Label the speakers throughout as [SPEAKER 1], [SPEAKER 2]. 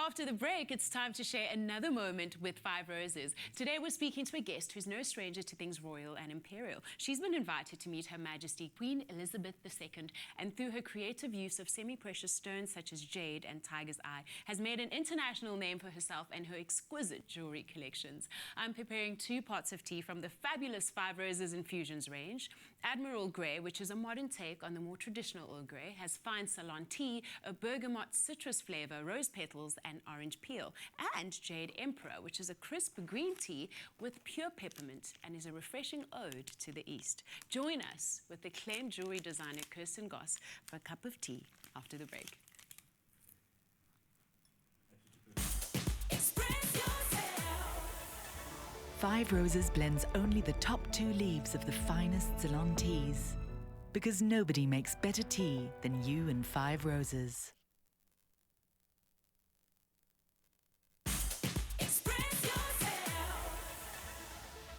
[SPEAKER 1] After the break, it's time to share another moment with Five Roses. Today, we're speaking to a guest who's no stranger to things royal and imperial. She's been invited to meet Her Majesty Queen Elizabeth II, and through her creative use of semi-precious stones such as jade and tiger's eye, has made an international name for herself and her exquisite jewellery collections. I'm preparing 2 pots of tea from the fabulous Five Roses Infusions range. Admiral Grey, which is a modern take on the more traditional Earl Grey, has fine Ceylon tea, a bergamot citrus flavour, rose petals and orange peel, and Jade Emperor, which is a crisp green tea with pure peppermint and is a refreshing ode to the East. Join us with acclaimed jewellery designer Kirsten Goss for a cup of tea after the break.
[SPEAKER 2] Five Roses blends only the top 2 leaves of the finest Ceylon teas, because nobody makes better tea than you and Five Roses.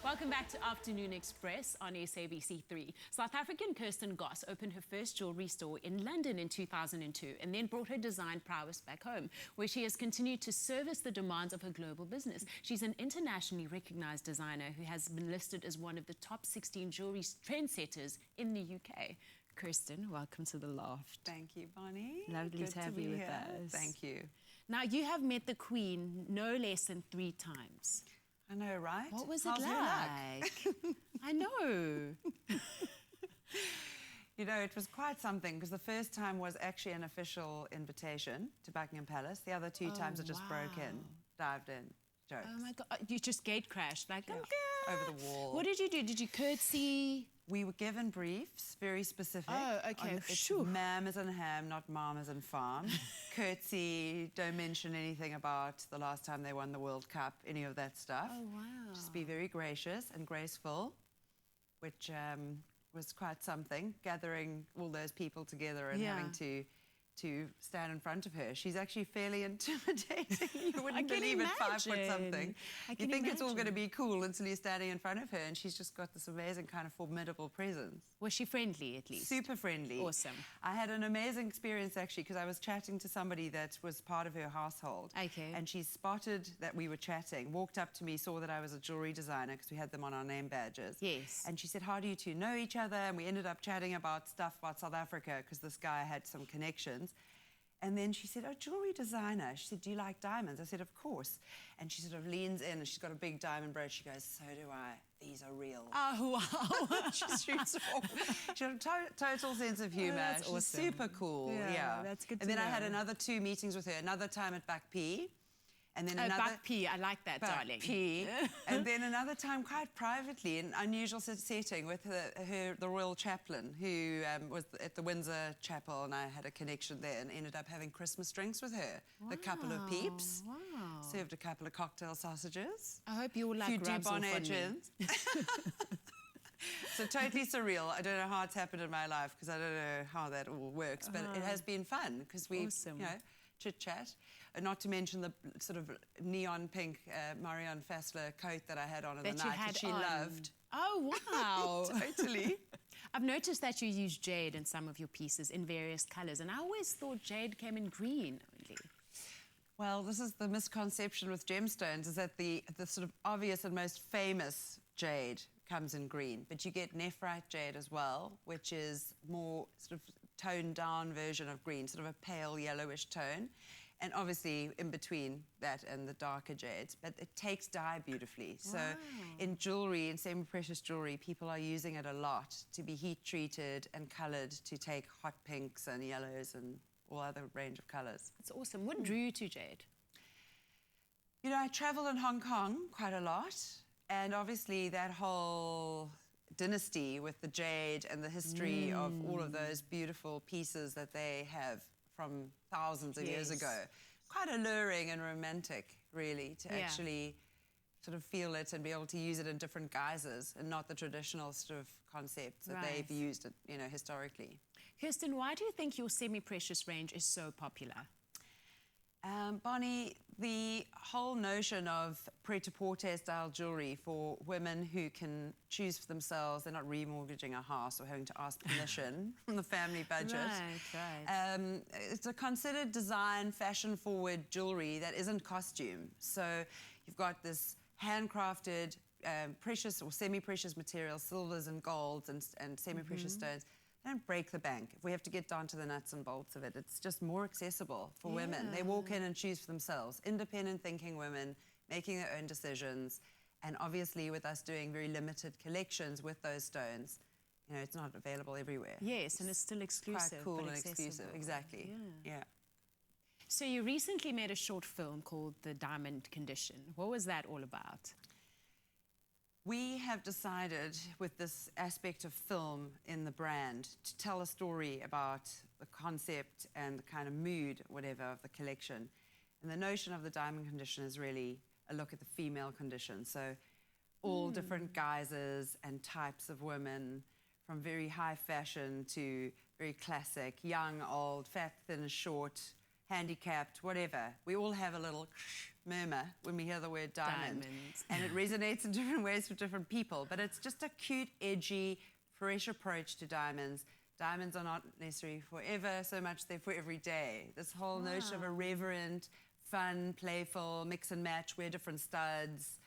[SPEAKER 1] Welcome back to Afternoon Express on SABC3. South African Kirsten Goss opened her first jewellery store in London in 2002 and then brought her design prowess back home, where she has continued to service the demands of her global business. She's an internationally recognised designer who has been listed as one of the top 16 jewellery trendsetters in the UK. Kirsten, welcome to the loft.
[SPEAKER 3] Thank you, Bonnie.
[SPEAKER 1] Lovely to have you with us.
[SPEAKER 3] Thank you.
[SPEAKER 1] Now, you have met the Queen no less than 3 times.
[SPEAKER 3] I know, right?
[SPEAKER 1] What was it
[SPEAKER 3] How's
[SPEAKER 1] like? I know.
[SPEAKER 3] You know, it was quite something, because the first time was actually an official invitation to Buckingham Palace. The other 2 times I just broke in, dived in, jokes.
[SPEAKER 1] Oh my God, you just gate crashed, like,
[SPEAKER 3] Yeah.
[SPEAKER 1] okay.
[SPEAKER 3] Over the wall.
[SPEAKER 1] What did you do? Did you curtsy?
[SPEAKER 3] We were given briefs, very specific.
[SPEAKER 1] Oh, okay.
[SPEAKER 3] It's ma'am as in ham, not mom as in farm. Curtsy, don't mention anything about the last time they won the World Cup, any of that stuff.
[SPEAKER 1] Oh, wow.
[SPEAKER 3] Just be very gracious and graceful, which was quite something, gathering all those people together and having to stand in front of her. She's actually fairly intimidating. You wouldn't believe it, 5 foot something. You think it's all going to be cool until you're standing in front of her, and she's just got this amazing kind of formidable presence.
[SPEAKER 1] Was she friendly, at least?
[SPEAKER 3] Super friendly.
[SPEAKER 1] Awesome.
[SPEAKER 3] I had an amazing experience, actually, because I was chatting to somebody that was part of her household.
[SPEAKER 1] Okay.
[SPEAKER 3] And she spotted that we were chatting, walked up to me, saw that I was a jewellery designer, because we had them on our name badges.
[SPEAKER 1] Yes.
[SPEAKER 3] And she said, how do you 2 know each other? And we ended up chatting about stuff about South Africa, because this guy had some connections. And then she said, oh, jewellery designer. She said, do you like diamonds? I said, of course. And she sort of leans in, and she's got a big diamond brooch. She goes, so do I. These are real.
[SPEAKER 1] Oh, wow.
[SPEAKER 3] She shoots off. She had a total sense of humour.
[SPEAKER 1] That's
[SPEAKER 3] She's
[SPEAKER 1] awesome.
[SPEAKER 3] super cool.
[SPEAKER 1] Yeah, that's good
[SPEAKER 3] And
[SPEAKER 1] to
[SPEAKER 3] then I
[SPEAKER 1] know.
[SPEAKER 3] had another 2 meetings with her. Another time at Buck P. And then
[SPEAKER 1] Oh,
[SPEAKER 3] another...
[SPEAKER 1] Buck P, I like that, darling.
[SPEAKER 3] P. And then another time, quite privately, in an unusual setting, with the Royal Chaplain, who was at the Windsor Chapel, and I had a connection there, and ended up having Christmas drinks with her.
[SPEAKER 1] Wow.
[SPEAKER 3] A couple of peeps.
[SPEAKER 1] Wow.
[SPEAKER 3] Served a couple of cocktail sausages.
[SPEAKER 1] I hope you all like rubs off on me.
[SPEAKER 3] gins. So totally surreal. I don't know how it's happened in my life, because I don't know how that all works, but it has been fun, because we,
[SPEAKER 1] Awesome.
[SPEAKER 3] you know, chit-chat. Not to mention the sort of neon pink Marianne Fassler coat that I had on in the night that she loved.
[SPEAKER 1] Oh, wow.
[SPEAKER 3] Totally.
[SPEAKER 1] I've noticed that you use jade in some of your pieces in various colours, and I always thought jade came in green only.
[SPEAKER 3] Well, this is the misconception with gemstones, is that the sort of obvious and most famous jade comes in green, but you get nephrite jade as well, which is more sort of toned down version of green, sort of a pale yellowish tone, and obviously in between that and the darker jades, but it takes dye beautifully.
[SPEAKER 1] Wow.
[SPEAKER 3] So in jewellery, in semi-precious jewellery, people are using it a lot to be heat treated and coloured to take hot pinks and yellows and all other range of colours.
[SPEAKER 1] It's awesome. What drew you to jade?
[SPEAKER 3] You know, I travel in Hong Kong quite a lot, and obviously that whole dynasty with the jade and the history of all of those beautiful pieces that they have from thousands of years ago. Quite alluring and romantic, really, to actually sort of feel it and be able to use it in different guises and not the traditional sort of concepts that they've used, you know, historically.
[SPEAKER 1] Kirsten, why do you think your semi-precious range is so popular?
[SPEAKER 3] Bonnie, the whole notion of pret-a-porter style jewellery for women who can choose for themselves, they're not remortgaging a house or having to ask permission from the family budget.
[SPEAKER 1] Right.
[SPEAKER 3] It's a considered design, fashion-forward jewellery that isn't costume. So you've got this handcrafted, precious or semi-precious materials, silvers and golds and semi-precious stones. Don't break the bank. If we have to get down to the nuts and bolts of it, it's just more accessible for women. They walk in and choose for themselves. Independent thinking women, making their own decisions. And obviously with us doing very limited collections with those stones, you know, it's not available everywhere.
[SPEAKER 1] Yes, and it's still exclusive.
[SPEAKER 3] Quite cool
[SPEAKER 1] but
[SPEAKER 3] and
[SPEAKER 1] accessible.
[SPEAKER 3] exclusive, exactly. Yeah.
[SPEAKER 1] So you recently made a short film called The Diamond Condition. What was that all about?
[SPEAKER 3] We have decided with this aspect of film in the brand to tell a story about the concept and the kind of mood, whatever, of the collection. And the notion of the diamond condition is really a look at the female condition. So all different guises and types of women, from very high fashion to very classic, young, old, fat, thin, short, handicapped, whatever. We all have a little murmur when we hear the word diamond. And it resonates in different ways for different people. But it's just a cute, edgy, fresh approach to diamonds. Diamonds are not necessarily forever so much, they're for every day. This whole notion of irreverent, fun, playful, mix and match, wear different studs,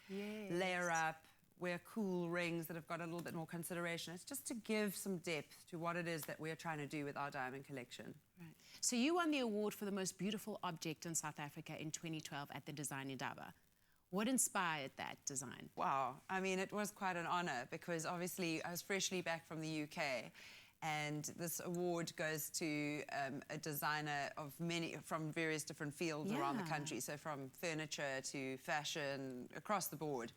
[SPEAKER 3] layer up, wear cool rings that have got a little bit more consideration. It's just to give some depth to what it is that we're trying to do with our diamond collection.
[SPEAKER 1] Right. So you won the award for the most beautiful object in South Africa in 2012 at the Design Indaba. What inspired that design?
[SPEAKER 3] Wow, I mean, it was quite an honor because obviously I was freshly back from the UK, and this award goes to a designer of many, from various different fields around the country, so from furniture to fashion, across the board.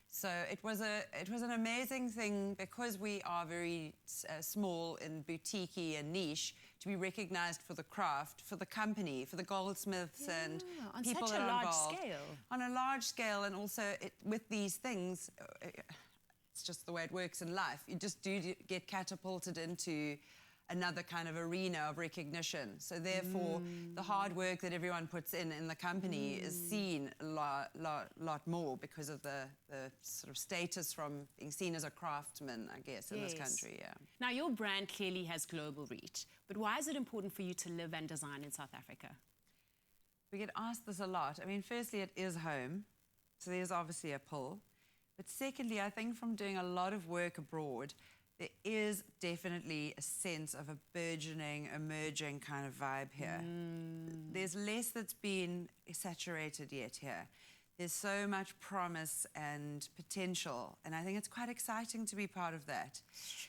[SPEAKER 3] So it was an amazing thing because we are very small and boutique-y and niche to be recognized for the craft, for the company, for the goldsmiths and people that are involved. On such a large scale. On a large scale, and also with these things, it's just the way it works in life. You just do get catapulted into another kind of arena of recognition. So therefore, the hard work that everyone puts in the company is seen a lot more because of the sort of status from being seen as a craftsman, I guess, in this country,
[SPEAKER 1] Now, your brand clearly has global reach, but why is it important for you to live and design in South Africa?
[SPEAKER 3] We get asked this a lot. I mean, firstly, it is home, so there's obviously a pull. But secondly, I think from doing a lot of work abroad, there is definitely a sense of a burgeoning, emerging kind of vibe here. There's less that's been saturated yet here. There's so much promise and potential, and I think it's quite exciting to be part of that.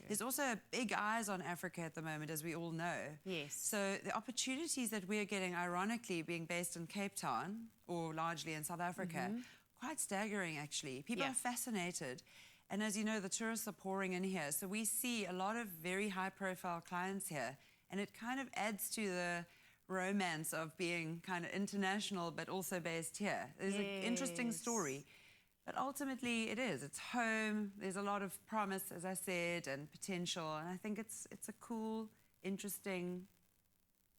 [SPEAKER 3] There's also big eyes on Africa at the moment, as we all know.
[SPEAKER 1] Yes.
[SPEAKER 3] So the opportunities that we're getting, ironically, being based in Cape Town, or largely in South Africa, quite staggering, actually. People are fascinated. And as you know, the tourists are pouring in here. So we see a lot of very high-profile clients here. And it kind of adds to the romance of being kind of international, but also based here. There's an interesting story. But ultimately, it is. It's home. There's a lot of promise, as I said, and potential. And I think it's a cool, interesting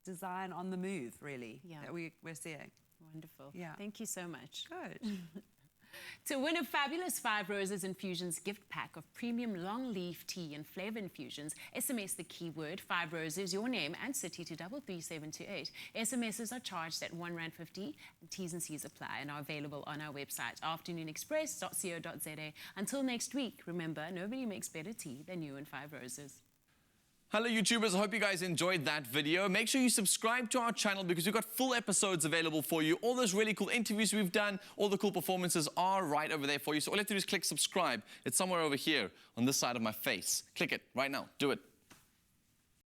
[SPEAKER 3] design on the move, really, that we're seeing.
[SPEAKER 1] Wonderful.
[SPEAKER 3] Yeah.
[SPEAKER 1] Thank you so much.
[SPEAKER 3] Good.
[SPEAKER 1] To win a fabulous 5 Roses Infusions gift pack of premium long leaf tea and flavor infusions, SMS the keyword 5 Roses, your name and city to 33728. SMSs are charged at R1.50 and T's and C's apply and are available on our website, afternoonexpress.co.za. Until next week, remember, nobody makes better tea than you and 5 Roses.
[SPEAKER 4] Hello YouTubers, I hope you guys enjoyed that video. Make sure you subscribe to our channel because we've got full episodes available for you. All those really cool interviews we've done, all the cool performances are right over there for you. So all you have to do is click subscribe. It's somewhere over here on this side of my face. Click it right now. Do it.